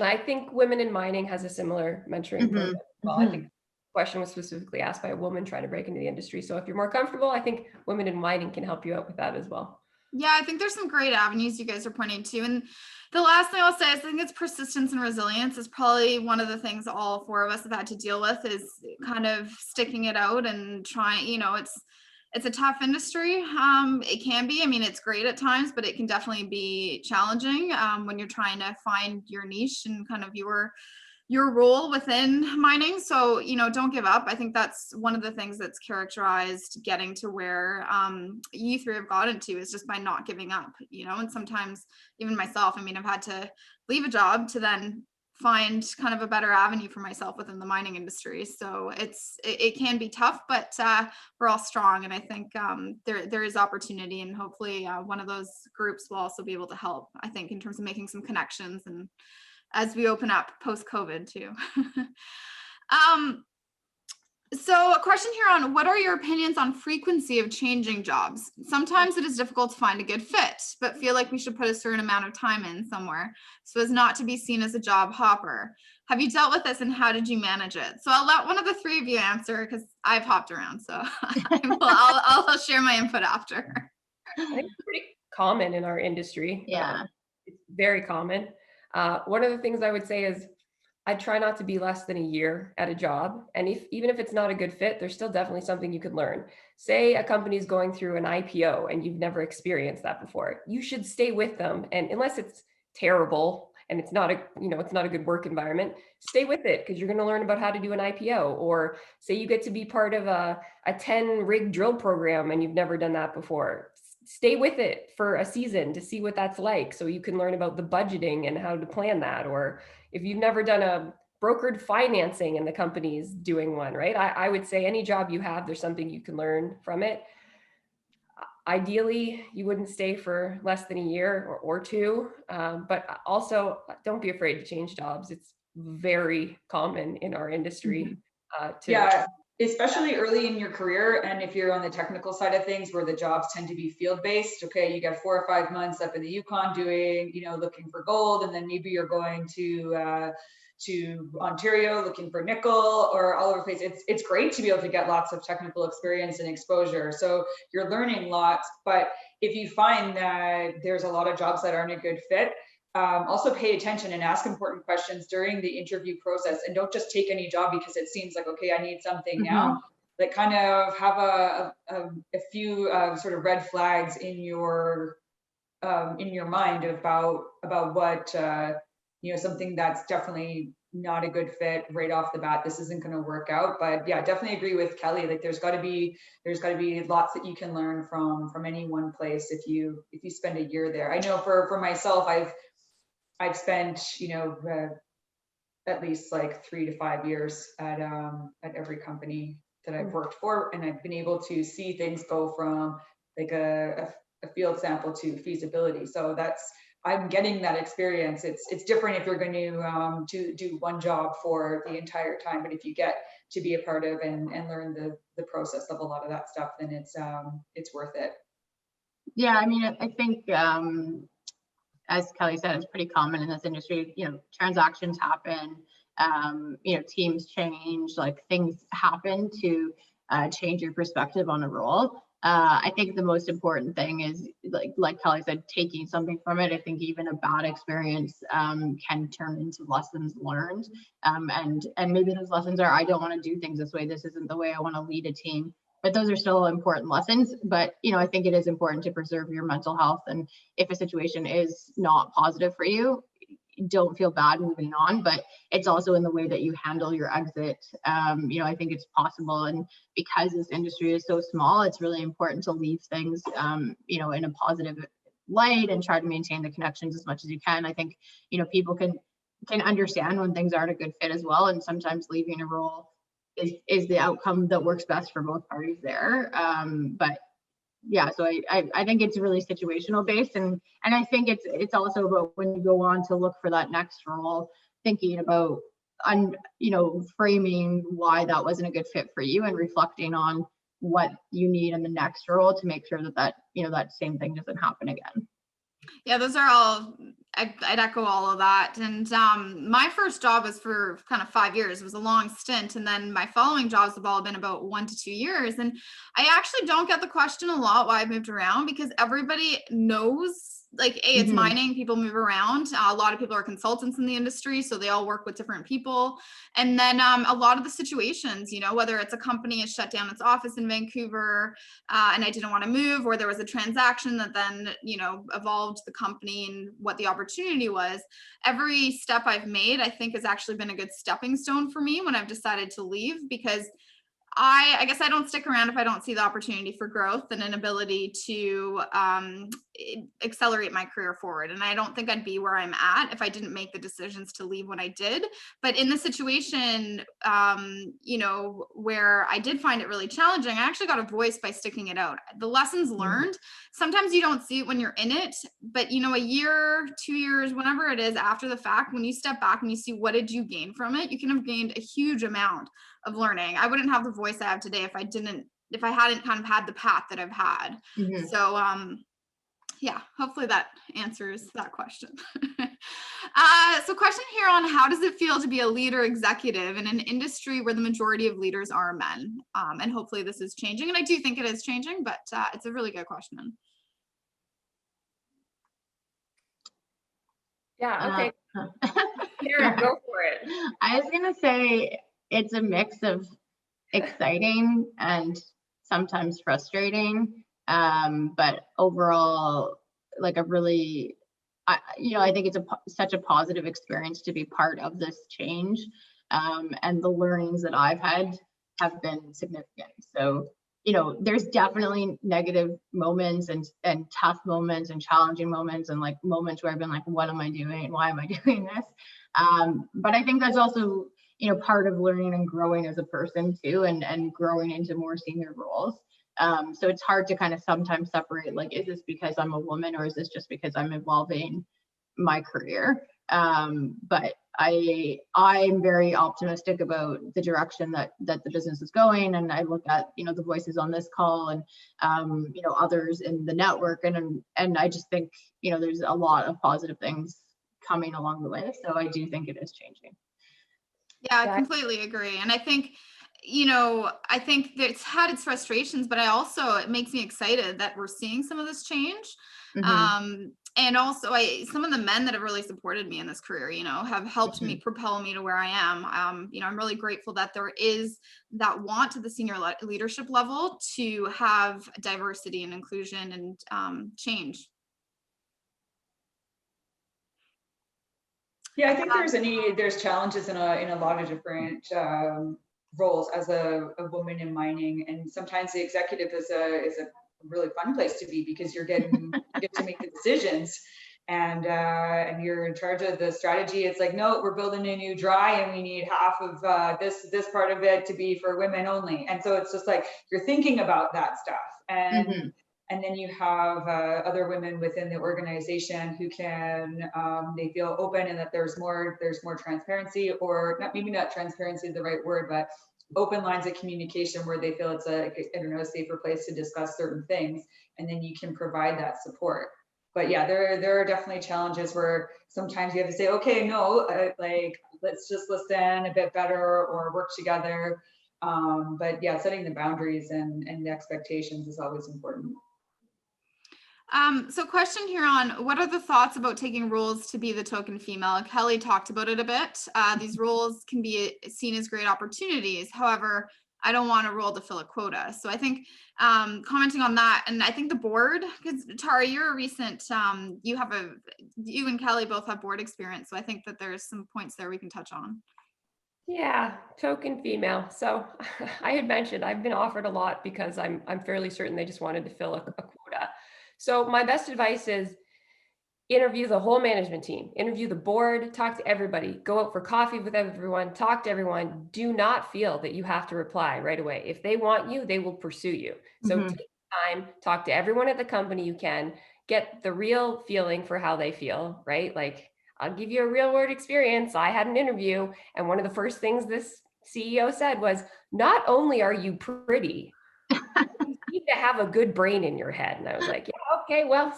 I think Women in Mining has a similar mentoring program. Well, I think the question was specifically asked by a woman trying to break into the industry. So if you're more comfortable, I think Women in Mining can help you out with that as well. Yeah, I think there's some great avenues you guys are pointing to. And the last thing I'll say is I think it's persistence and resilience is probably one of the things all four of us have had to deal with, is kind of sticking it out and trying, it's a tough industry. It can be, I mean, it's great at times, but it can definitely be challenging when you're trying to find your niche and kind of your role within mining. So, don't give up. I think that's one of the things that's characterized getting to where you three have gotten to, is just by not giving up, and sometimes even myself, I mean, I've had to leave a job to then find kind of a better avenue for myself within the mining industry. So it can be tough, but we're all strong. And I think there is opportunity, and hopefully one of those groups will also be able to help, I think, in terms of making some connections and as we open up post-COVID too. So a question here on what are your opinions on frequency of changing jobs? Sometimes it is difficult to find a good fit, but feel like we should put a certain amount of time in somewhere so as not to be seen as a job hopper. Have you dealt with this, and how did you manage it? So I'll let one of the three of you answer, because I've hopped around, so I'll share my input after. I think it's pretty common in our industry. Yeah. It's very common. One of the things I would say is I try not to be less than a year at a job. And even if it's not a good fit, there's still definitely something you could learn. Say a company is going through an IPO and you've never experienced that before. You should stay with them. And unless it's terrible and it's not a good work environment, stay with it, because you're going to learn about how to do an IPO. Or say you get to be part of a 10 rig drill program and you've never done that before. Stay with it for a season to see what that's like, so you can learn about the budgeting and how to plan that. Or if you've never done a brokered financing and the company's doing one, right? I would say any job you have, there's something you can learn from it. Ideally, you wouldn't stay for less than a year or two, but also don't be afraid to change jobs. It's very common in our industry. Yeah, especially early in your career, and if you're on the technical side of things where the jobs tend to be field-based. Okay, you get 4 or 5 months up in the Yukon doing, looking for gold, and then maybe you're going to Ontario looking for nickel, or all over the place. It's great to be able to get lots of technical experience and exposure, so you're learning lots. But if you find that there's a lot of jobs that aren't a good fit, also pay attention and ask important questions during the interview process, and don't just take any job because it seems like, okay, I need something now. Like, kind of have a few sort of red flags in your mind about what something that's definitely not a good fit right off the bat. This isn't going to work out. But yeah, definitely agree with Kelly. Like, there's got to be lots that you can learn from any one place if you spend a year there. I know for myself, I've spent, at least like 3 to 5 years at every company that I've worked for. And I've been able to see things go from like a field sample to feasibility. So I'm getting that experience. It's different if you're going to do one job for the entire time, but if you get to be a part of and learn the process of a lot of that stuff, then it's worth it. Yeah, I mean, I think, as Kelly said, it's pretty common in this industry. Transactions happen, teams change, like things happen to change your perspective on a role. I think the most important thing is, like Kelly said, taking something from it. I think even a bad experience can turn into lessons learned. And maybe those lessons are, I don't want to do things this way. This isn't the way I want to lead a team. But those are still important lessons. But, I think it is important to preserve your mental health. And if a situation is not positive for you, don't feel bad moving on, but it's also in the way that you handle your exit. You know, I think it's possible, and because this industry is so small, it's really important to leave things, you know, in a positive light and try to maintain the connections as much as you can. I think, you know, people can understand when things aren't a good fit as well, and sometimes leaving a role is the outcome that works best for both parties there. But yeah, so I think it's really situational based, and I think it's also about when you go on to look for that next role, thinking about you know, framing why that wasn't a good fit for you and reflecting on what you need in the next role to make sure that you know, that same thing doesn't happen again. Yeah, those are all, I'd echo all of that. And my first job was for kind of 5 years. It was a long stint. And then my following jobs have all been about 1 to 2 years. And I actually don't get the question a lot why I moved around, because everybody knows, like, A, it's mining, people move around. A lot of people are consultants in the industry, so they all work with different people. And then a lot of the situations, you know, whether it's a company has shut down its office in Vancouver and I didn't want to move, or there was a transaction that then, you know, evolved the company and what the opportunity was. Every step I've made, I think, has actually been a good stepping stone for me when I've decided to leave, because I guess I don't stick around if I don't see the opportunity for growth and an ability to accelerate my career forward. And I don't think I'd be where I'm at if I didn't make the decisions to leave when I did. But in the situation, you know, where I did find it really challenging, I actually got a voice by sticking it out. The lessons learned, sometimes you don't see it when you're in it, but, you know, a year, 2 years, whenever it is after the fact, when you step back and you see what did you gain from it, you can have gained a huge amount of learning. I wouldn't have the voice I have today if I hadn't kind of had the path that I've had. So yeah, hopefully that answers that question. So question here on how does it feel to be a leader executive in an industry where the majority of leaders are men? And hopefully this is changing, and I do think it is changing, but it's a really good question. Yeah, okay. Tara, go for it. I was gonna say it's a mix of exciting and sometimes frustrating, but overall, like, you know, I think it's such a positive experience to be part of this change, and the learnings that I've had have been significant. So, you know, there's definitely negative moments and tough moments and challenging moments and like moments where I've been like, what am I doing? Why am I doing this? But I think that's also, you know, part of learning and growing as a person too, and growing into more senior roles. So it's hard to kind of sometimes separate, like, is this because I'm a woman or is this just because I'm evolving my career? But I'm very optimistic about the direction that the business is going, and I look at, you know, the voices on this call and you know, others in the network, and I just think, you know, there's a lot of positive things coming along the way. So I do think it is changing. Yeah, I completely agree. And I think, you know, I think that it's had its frustrations, but it makes me excited that we're seeing some of this change. And also some of the men that have really supported me in this career, you know, have helped me propel me to where I am. You know, I'm really grateful that there is that want to the senior leadership level to have diversity and inclusion and change. Yeah, I think there's challenges in a lot of different roles as a woman in mining, and sometimes the executive is a really fun place to be because you get to make the decisions, and you're in charge of the strategy. It's like, no, we're building a new dry and we need half of this part of it to be for women only, and so it's just like you're thinking about that stuff, and then you have other women within the organization who can, they feel open and that there's more transparency, or maybe not transparency is the right word, but open lines of communication where they feel it's a safer place to discuss certain things, and then you can provide that support. But yeah, there are definitely challenges where sometimes you have to say, okay, no, like, let's just listen a bit better or work together. But yeah, setting the boundaries and the expectations is always important. So question here on what are the thoughts about taking roles to be the token female? Kelly talked about it a bit. These roles can be seen as great opportunities. However, I don't want a role to fill a quota. So I think commenting on that, and I think the board, because Tara, you're a recent, you and Kelly both have board experience. So I think that there's some points there we can touch on. Yeah, token female. So I had mentioned I've been offered a lot because I'm fairly certain they just wanted to fill a quota. So my best advice is interview the whole management team, interview the board, talk to everybody, go out for coffee with everyone, talk to everyone. Do not feel that you have to reply right away. If they want you, they will pursue you. So take time, talk to everyone at the company you can, get the real feeling for how they feel, right? Like, I'll give you a real world experience. I had an interview, and one of the first things this CEO said was, not only are you pretty, you need to have a good brain in your head. And I was like, yeah, okay, well,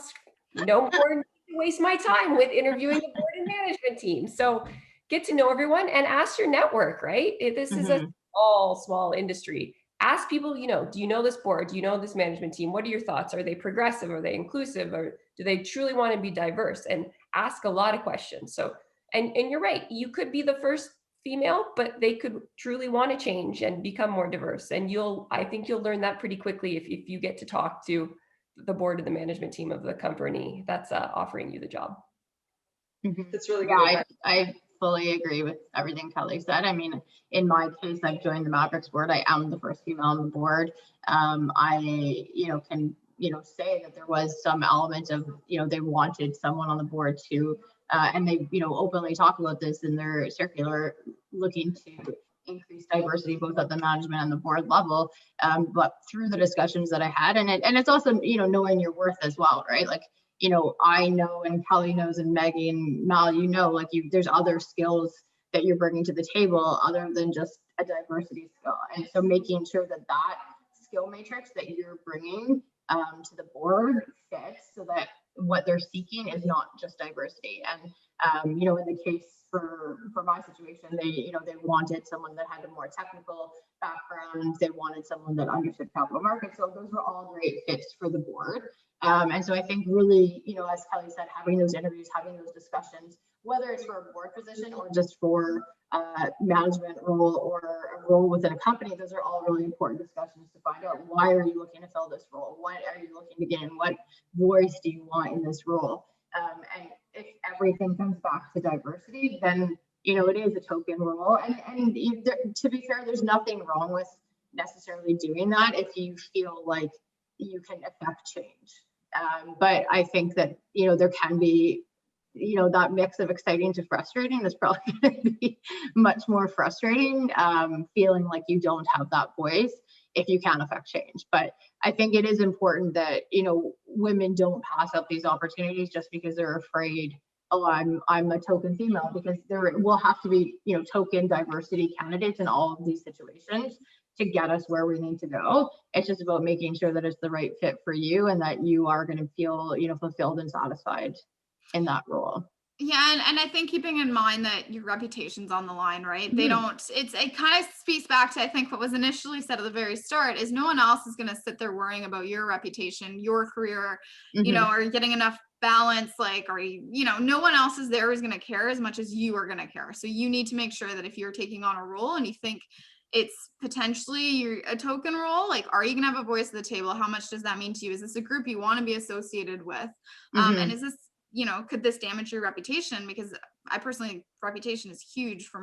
no more waste my time with interviewing the board and management team. So get to know everyone and ask your network, right? This is a small industry. Ask people, do you know this board? Do you know this management team? What are your thoughts? Are they progressive? Are they inclusive? Or do they truly want to be diverse? And ask a lot of questions. So, and you're right, you could be the first female, but they could truly want to change and become more diverse. And I think you'll learn that pretty quickly if you get to talk to the board and the management team of the company that's offering you the job. That's really good. I fully agree with everything Kelly said. I mean, in my case, I've joined the Mavericks board. I am the first female on the board. I, can, say that there was some element of, they wanted someone on the board too. And they, openly talk about this in their circular, looking to increase diversity both at the management and the board level. But through the discussions that I had, and it's also, knowing your worth as well, right? Like, I know, and Kelly knows, and Maggie and Mal, there's other skills that you're bringing to the table other than just a diversity skill. And so making sure that skill matrix that you're bringing to the board fits, so that what they're seeking is not just diversity. And in the case for my situation, they wanted someone that had a more technical background. They wanted someone that understood capital markets. So those were all great fits for the board. And so I think really, as Kelly said, having those interviews, having those discussions, whether it's for a board position or just for a management role or a role within a company, those are all really important discussions to find out, why are you looking to fill this role? What are you looking to gain? What voice do you want in this role? And if everything comes back to diversity, then, it is a token role. And to be fair, there's nothing wrong with necessarily doing that if you feel like you can affect change. But I think that, there can be, that mix of exciting to frustrating is probably going to be much more frustrating, feeling like you don't have that voice if you can affect change. But I think it is important that, women don't pass up these opportunities just because they're afraid, oh, I'm a token female, because there will have to be, token diversity candidates in all of these situations to get us where we need to go. It's just about making sure that it's the right fit for you and that you are going to feel, fulfilled and satisfied in that role. Yeah, and I think keeping in mind that your reputation's on the line, right? They don't, it kind of speaks back to, I think, what was initially said at the very start, is no one else is going to sit there worrying about your reputation, your career, are you getting enough balance, or no one else is there who's going to care as much as you are going to care. So you need to make sure that if you're taking on a role and you think it's potentially a token role, are you gonna have a voice at the table? How much does that mean to you? Is this a group you want to be associated with? And is this, could this damage your reputation? Because I personally, reputation is huge for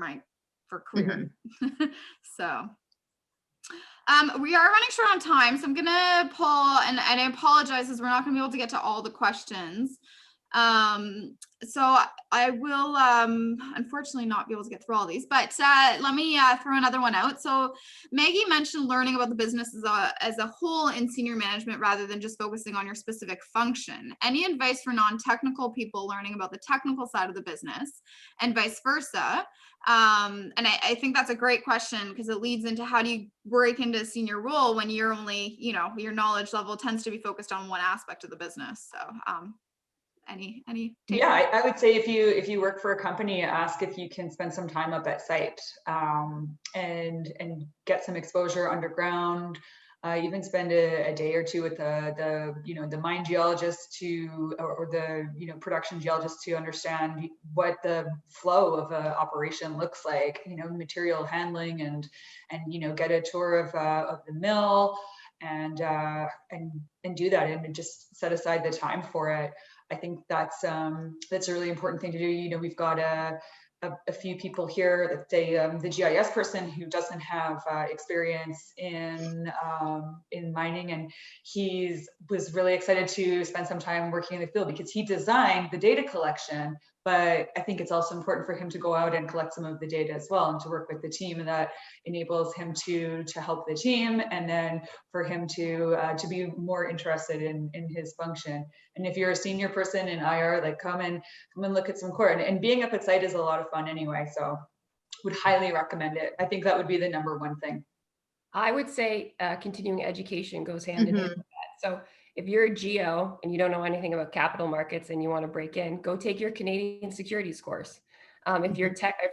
career. So we are running short on time, so I'm gonna pull, and I apologize as we're not gonna be able to get to all the questions. So I will unfortunately not be able to get through all these, but let me throw another one out. So Maggie mentioned learning about the business as a whole in senior management rather than just focusing on your specific function. Any advice for non-technical people learning about the technical side of the business and vice versa? And I think that's a great question, because it leads into, how do you break into a senior role when you're only, your knowledge level tends to be focused on one aspect of the business. So any yeah, I would say if you work for a company, ask if you can spend some time up at site and get some exposure underground, even spend a day or two with the mine geologist or the production geologist to understand what the flow of an operation looks like, material handling and get a tour of the mill and do that and just set aside the time for it. I think that's a really important thing to do. We've got a few people here that say the GIS person who doesn't have experience in mining, and was really excited to spend some time working in the field because he designed the data collection. But I think it's also important for him to go out and collect some of the data as well and to work with the team, and that enables him to help the team, and then for him to be more interested in his function. And if you're a senior person in IR, like come and look at some core. And being up at site is a lot of fun anyway, so would highly recommend it. I think that would be the number one thing. I would say continuing education goes hand in hand with that. So if you're a geo and you don't know anything about capital markets and you want to break in, go take your Canadian securities course. If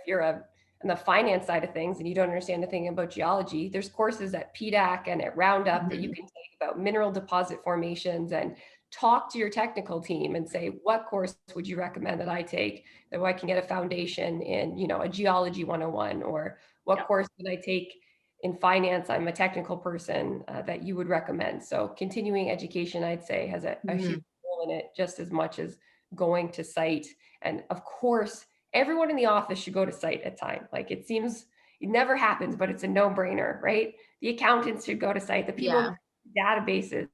you're on the finance side of things and you don't understand anything about geology, there's courses at PDAC and at Roundup that you can take about mineral deposit formations, and talk to your technical team and say, what course would you recommend that I take that I can get a foundation in, a geology 101, or what course would I take in finance? I'm a technical person that you would recommend. So continuing education, I'd say, has a huge role in it, just as much as going to site. And of course, everyone in the office should go to site at time. Like, it seems it never happens, but it's a no-brainer, right? The accountants should go to site, the people databases.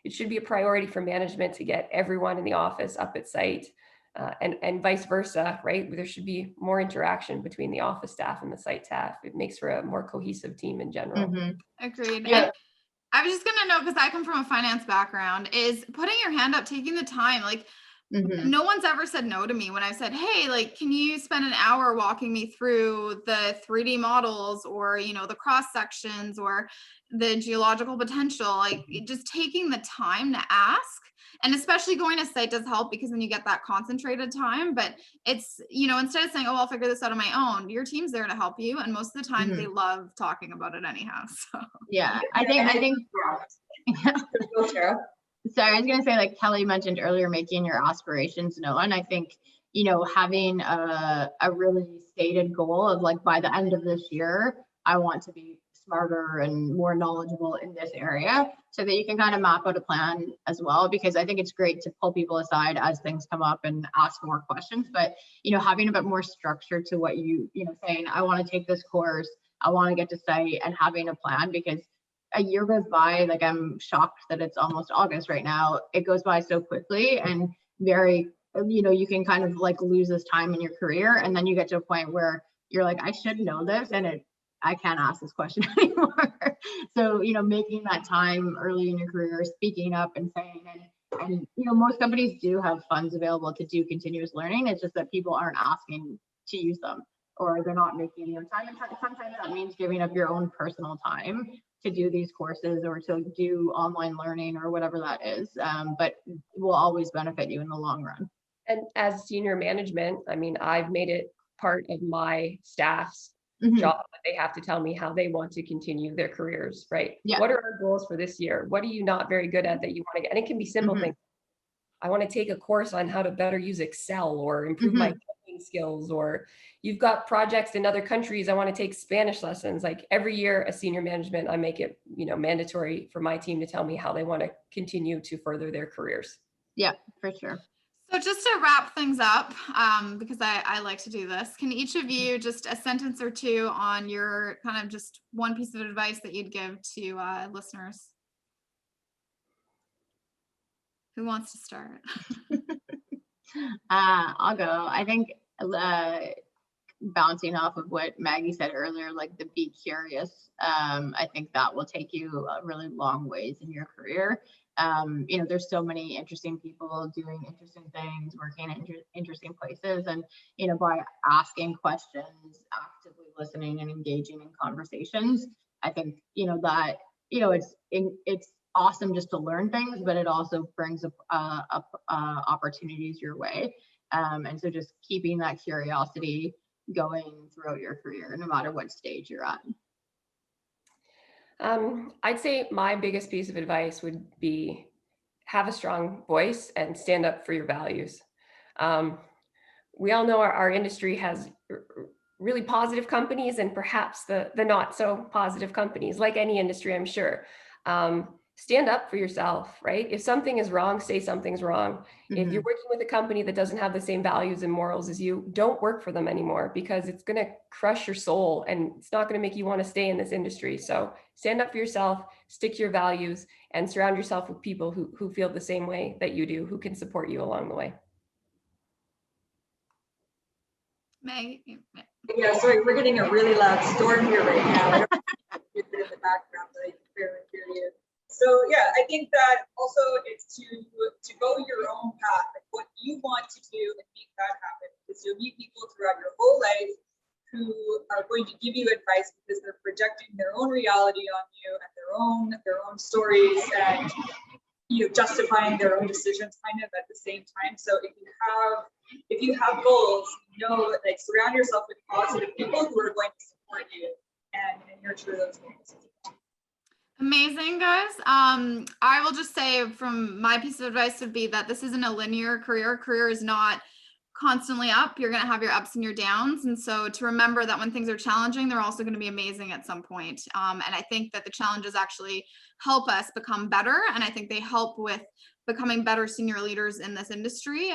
It should be a priority for management to get everyone in the office up at site, and vice versa, right? There should be more interaction between the office staff and the site staff. It makes for a more cohesive team in general. Agreed. Yeah. I was just gonna note, because I come from a finance background, is putting your hand up, taking the time. Like, no one's ever said no to me when I said, hey, like, can you spend an hour walking me through the 3D models, or, the cross sections, or the geological potential? Like, just taking the time to ask. And especially going to site does help, because then you get that concentrated time. But it's, instead of saying, oh, I'll figure this out on my own, your team's there to help you. And most of the time they love talking about it anyhow. So yeah, I think Tara. Sorry, I was going to say, like Kelly mentioned earlier, making your aspirations known. I think, having a really stated goal of, like, by the end of this year, I want to be smarter and more knowledgeable in this area, so that you can kind of map out a plan as well. Because I think it's great to pull people aside as things come up and ask more questions, but, having a bit more structure to what saying, I want to take this course, I want to get to site, and having a plan. Because a year goes by, like, I'm shocked that it's almost August right now. It goes by so quickly, and very, you can kind of like lose this time in your career, and then you get to a point where you're like, I should know this, and I can't ask this question anymore. So, making that time early in your career, speaking up and saying, and most companies do have funds available to do continuous learning. It's just that people aren't asking to use them, or they're not making time. And sometimes that means giving up your own personal time to do these courses, or to do online learning, or whatever that is. But it will always benefit you in the long run. And as senior management, I mean, I've made it part of my staff's job that they have to tell me how they want to continue their careers, right? Yeah. What are our goals for this year? What are you not very good at that you want to get? And it can be simple things. I want to take a course on how to better use Excel, or improve my coding skills, or you've got projects in other countries. I want to take Spanish lessons. Like, every year as senior management, I make it, mandatory for my team to tell me how they want to continue to further their careers. Yeah, for sure. So just to wrap things up, because I like to do this, can each of you just a sentence or two on your kind of just one piece of advice that you'd give to listeners? Who wants to start? I'll go. I think bouncing off of what Maggie said earlier, like the be curious, I think that will take you a really long ways in your career. There's so many interesting people doing interesting things, working in interesting places, and by asking questions, actively listening, and engaging in conversations, I think that it's awesome just to learn things, but it also brings up opportunities your way. And so just keeping that curiosity going throughout your career, no matter what stage you're at. I'd say my biggest piece of advice would be have a strong voice and stand up for your values. We all know our industry has really positive companies and perhaps the not so positive companies, like any industry, I'm sure. Stand up for yourself, right? If something is wrong, say something's wrong. If you're working with a company that doesn't have the same values and morals as you, don't work for them anymore, because it's going to crush your soul and it's not going to make you want to stay in this industry. So stand up for yourself, stick to your values, and surround yourself with people who feel the same way that you do, who can support you along the way. Meg? Yeah, sorry, we're getting a really loud storm here right now. I don't know if you can hear it in the background, but I can barely hear you. So yeah, I think that also it's to go your own path, like what you want to do and make that happen. Because you'll meet people throughout your whole life who are going to give you advice because they're projecting their own reality on you and their own stories and justifying their own decisions kind of at the same time. So if you have goals, like surround yourself with positive people who are going to support you and nurture those goals. Amazing, guys. I will just say from my piece of advice would be that this isn't a linear career. Career is not constantly up. You're going to have your ups and your downs. And so to remember that when things are challenging, they're also going to be amazing at some point. And I think that the challenges actually help us become better. And I think they help with becoming better senior leaders in this industry.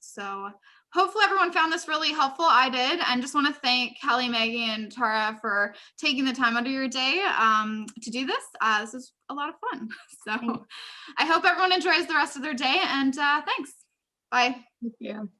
So hopefully everyone found this really helpful. I did. And just want to thank Kelly, Maggie, and Tara for taking the time out of your day to do this. This was a lot of fun. So I hope everyone enjoys the rest of their day, and thanks. Bye. Thank you.